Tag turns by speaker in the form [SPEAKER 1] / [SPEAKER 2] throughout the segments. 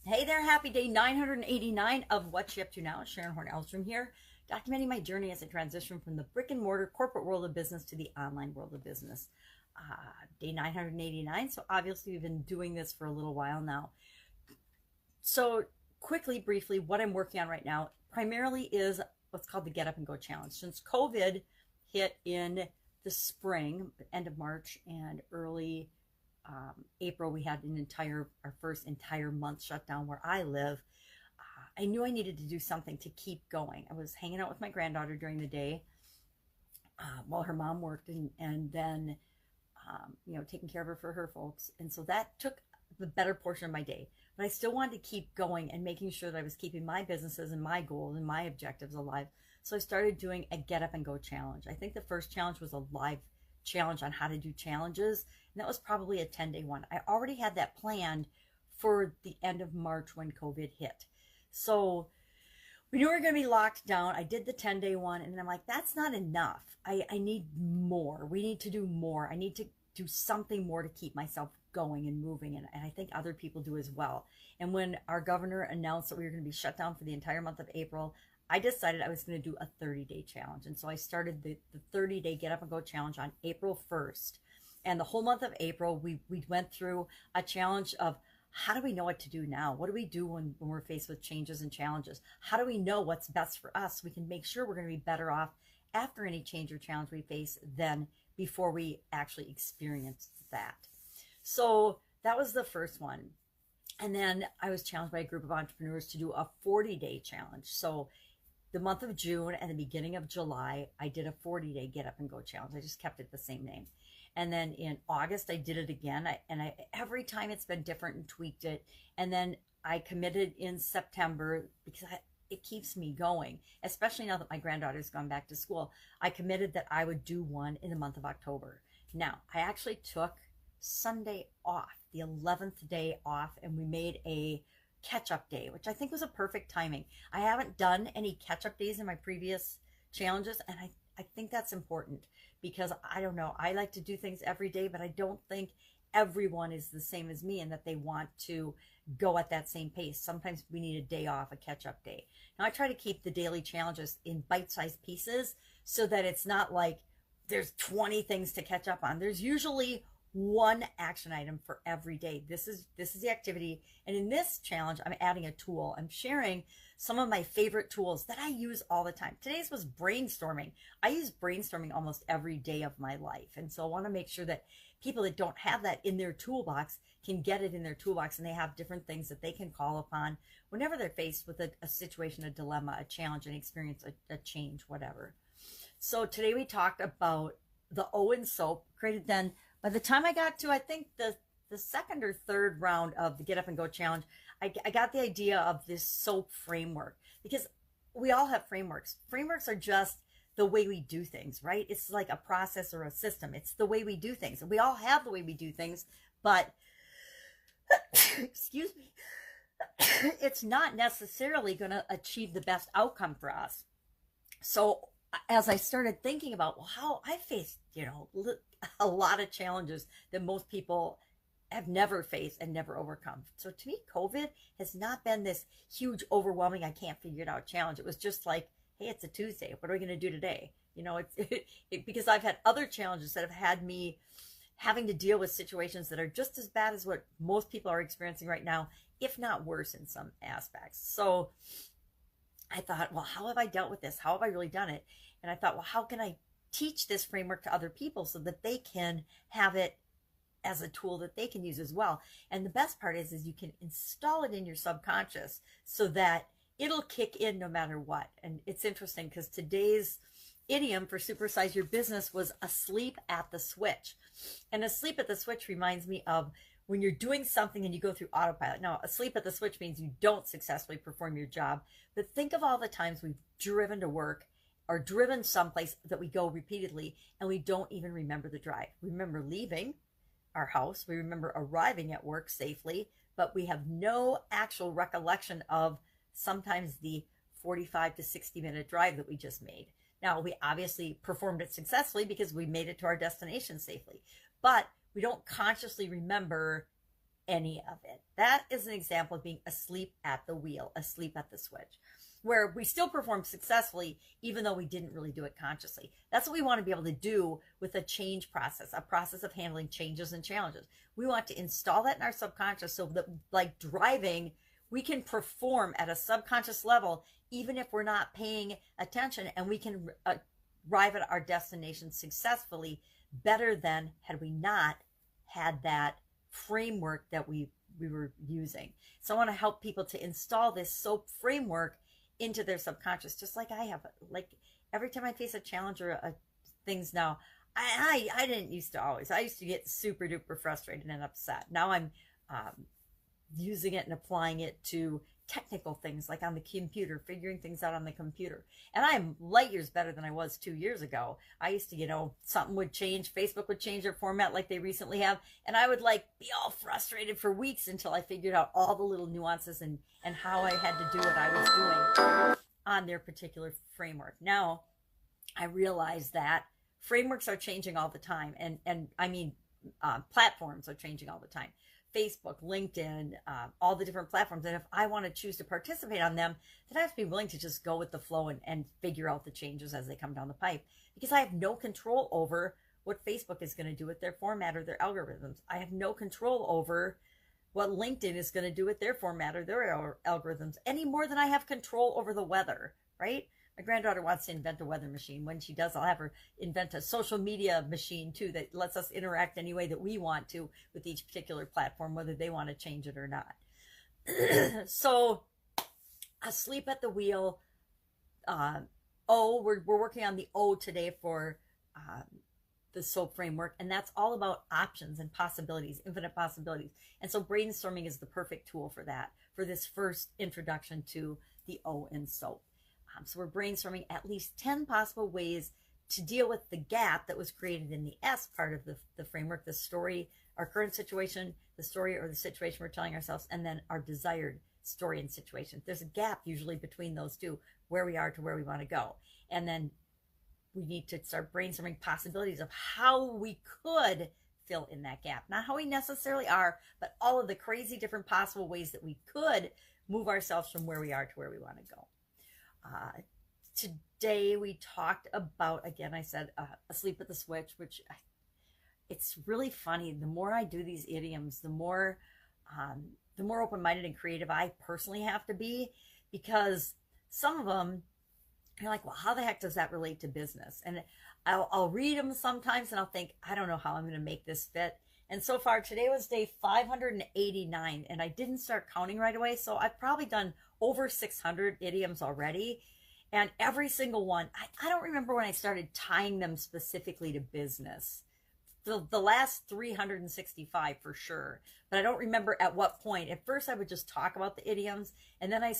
[SPEAKER 1] Hey there, happy day 989 of What You Up To Now. Sharon Horne-Ellstrom here, documenting my journey as I transition from the brick and mortar corporate world of business to the online world of business. Day 989, so obviously we've been doing this for a little while now. So quickly, briefly, what I'm working on right now primarily is what's called the Get Up and Go Challenge. Since COVID hit in the spring, end of March and early April, we had our first entire month shut down where I live. I knew I needed to do something to keep going. I was hanging out with my granddaughter during the day while her mom worked, and then taking care of her for her folks. And so that took the better portion of my day. But I still wanted to keep going and making sure that I was keeping my businesses and my goals and my objectives alive. So I started doing a Get Up and Go challenge. I think the first challenge was a live challenge on how to do challenges, and that was probably a 10-day one. I already had that planned for the end of March when COVID hit. So we knew we were going to be locked down. I did the 10-day one, and I'm like, that's not enough. I need more. We need to do more. I need to do something more to keep myself going and moving, and I think other people do as well. And when our governor announced that we were going to be shut down for the entire month of April, I decided I was going to do a 30-day challenge. And so I started the 30-day Get Up and Go challenge on April 1st. And the whole month of April, we went through a challenge of how do we know what to do now? What do we do when we're faced with changes and challenges? How do we know what's best for us? We can make sure we're going to be better off after any change or challenge we face than before we actually experienced that. So that was the first one. And then I was challenged by a group of entrepreneurs to do a 40-day challenge. So the month of June and the beginning of July, I did a 40-day Get Up and Go challenge. I just kept it the same name. And then in August, I did it again. Every time it's been different and tweaked it. And then I committed in September because it keeps me going, especially now that my granddaughter's gone back to school. I committed that I would do one in the month of October. Now, I actually took Sunday off, the 11th day off, and we made a catch-up day, which I think was a perfect timing. I haven't done any catch-up days in my previous challenges, and I think that's important because I don't know, I like to do things every day, but I don't think everyone is the same as me and that they want to go at that same pace. Sometimes we need a day off, a catch-up day. Now I try to keep the daily challenges in bite-sized pieces so that it's not like there's 20 things to catch up on. There's usually one action item for every day. This is the activity. And in this challenge, I'm adding a tool. I'm sharing some of my favorite tools that I use all the time. Today's was brainstorming. I use brainstorming almost every day of my life. And so I want to make sure that people that don't have that in their toolbox can get it in their toolbox, and they have different things that they can call upon whenever they're faced with a situation, a dilemma, a challenge, an experience, a change, whatever. So today we talked about the Owen soap, created then. By the time I got to, I think, the second or third round of the Get Up and Go challenge, I got the idea of this soap framework, because we all have frameworks. Frameworks are just the way we do things, right? It's like a process or a system. It's the way we do things. And we all have the way we do things, but, excuse me, it's not necessarily going to achieve the best outcome for us. So as I started thinking about, well, how I faced, a lot of challenges that most people have never faced and never overcome. So to me, COVID has not been this huge, overwhelming, I can't figure it out challenge. It was just like, hey, it's a Tuesday. What are we going to do today? Because I've had other challenges that have had me having to deal with situations that are just as bad as what most people are experiencing right now, if not worse in some aspects. So I thought, well, how have I dealt with this? How have I really done it? And I thought, well, how can I teach this framework to other people so that they can have it as a tool that they can use as well? And the best part is you can install it in your subconscious so that it'll kick in no matter what. And it's interesting because today's idiom for supersize your business was asleep at the switch. And asleep at the switch reminds me of when you're doing something and you go through autopilot. Now, asleep at the switch means you don't successfully perform your job. But think of all the times we've driven to work or driven someplace that we go repeatedly and we don't even remember the drive. We remember leaving our house. We remember arriving at work safely, but we have no actual recollection of sometimes the 45 to 60-minute drive that we just made. Now, we obviously performed it successfully because we made it to our destination safely, but we don't consciously remember any of it. That is an example of being asleep at the wheel, asleep at the switch, where we still perform successfully, even though we didn't really do it consciously. That's what we want to be able to do with a change process, a process of handling changes and challenges. We want to install that in our subconscious so that, like driving, we can perform at a subconscious level, even if we're not paying attention, and we can arrive at our destination successfully better than had we not had that framework that we were using. So I want to help people to install this SOAP framework into their subconscious, just like I have. Like every time I face a challenge or things now, I didn't used to always. I used to get super duper frustrated and upset. Now I'm using it and applying it to technical things like on the computer, figuring things out on the computer. And I am light years better than I was 2 years ago. I used to, something would change. Facebook would change their format like they recently have. And I would like be all frustrated for weeks until I figured out all the little nuances and how I had to do what I was doing on their particular framework. Now I realize that frameworks are changing all the time. And I mean, platforms are changing all the time. Facebook, LinkedIn, all the different platforms. And if I want to choose to participate on them, then I have to be willing to just go with the flow and figure out the changes as they come down the pipe, because I have no control over what Facebook is going to do with their format or their algorithms. I have no control over what LinkedIn is going to do with their format or their algorithms any more than I have control over the weather, right? My granddaughter wants to invent a weather machine. When she does, I'll have her invent a social media machine too that lets us interact any way that we want to with each particular platform, whether they want to change it or not. So, asleep at the wheel. We're working on the O today for the SOAP framework, and that's all about options and possibilities, infinite possibilities. And so brainstorming is the perfect tool for that, for this first introduction to the O in SOAP. So we're brainstorming at least 10 possible ways to deal with the gap that was created in the S part of the framework, the story, our current situation, the story or the situation we're telling ourselves, and then our desired story and situation. There's a gap usually between those two, where we are to where we want to go. And then we need to start brainstorming possibilities of how we could fill in that gap. Not how we necessarily are, but all of the crazy different possible ways that we could move ourselves from where we are to where we want to go. Today we talked about, again, I said asleep at the switch, which it's really funny. The more I do these idioms, the more open-minded and creative I personally have to be, because some of them, you're like, well, how the heck does that relate to business? And I'll read them sometimes and I'll think, I don't know how I'm going to make this fit. And so far, today was day 589, and I didn't start counting right away. So I've probably done over 600 idioms already. And every single one, I don't remember when I started tying them specifically to business. The last 365 for sure. But I don't remember at what point. At first, I would just talk about the idioms. And then I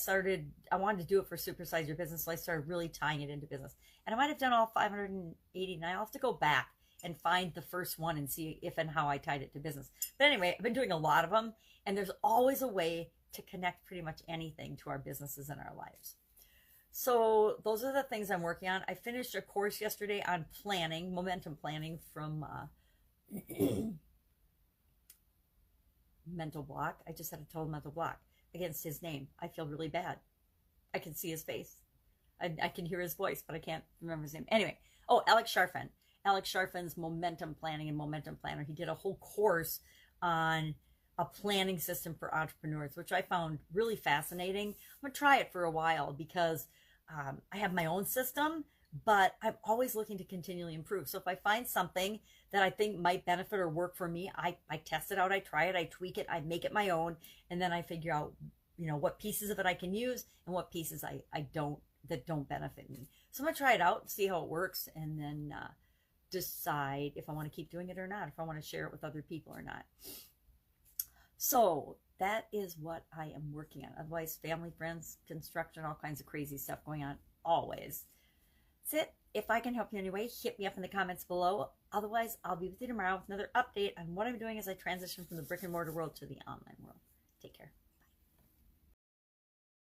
[SPEAKER 1] wanted to do it for Supersize Your Business. So I started really tying it into business. And I might have done all 589. I'll have to go back and find the first one and see if and how I tied it to business. But anyway, I've been doing a lot of them, and there's always a way to connect pretty much anything to our businesses and our lives. So those are the things I'm working on. I finished a course yesterday on planning, momentum planning from Mental Block. I just had a total mental block against his name. I feel really bad. I can see his face. I can hear his voice, but I can't remember his name. Anyway, Alex Sharfin. Alex Sharfin's Momentum Planning and Momentum Planner. He did a whole course on a planning system for entrepreneurs, which I found really fascinating. I'm going to try it for a while because I have my own system, but I'm always looking to continually improve. So if I find something that I think might benefit or work for me, I test it out, I try it, I tweak it, I make it my own, and then I figure out, what pieces of it I can use and what pieces I don't benefit me. So I'm going to try it out, see how it works, and then decide if I want to keep doing it or not, if I want to share it with other people or not. So that is what I am working on. Otherwise, family, friends, construction, all kinds of crazy stuff going on always. That's it. If I can help you in any way, hit me up in the comments below. Otherwise, I'll be with you tomorrow with another update on what I'm doing as I transition from the brick and mortar world to the online world. Take care.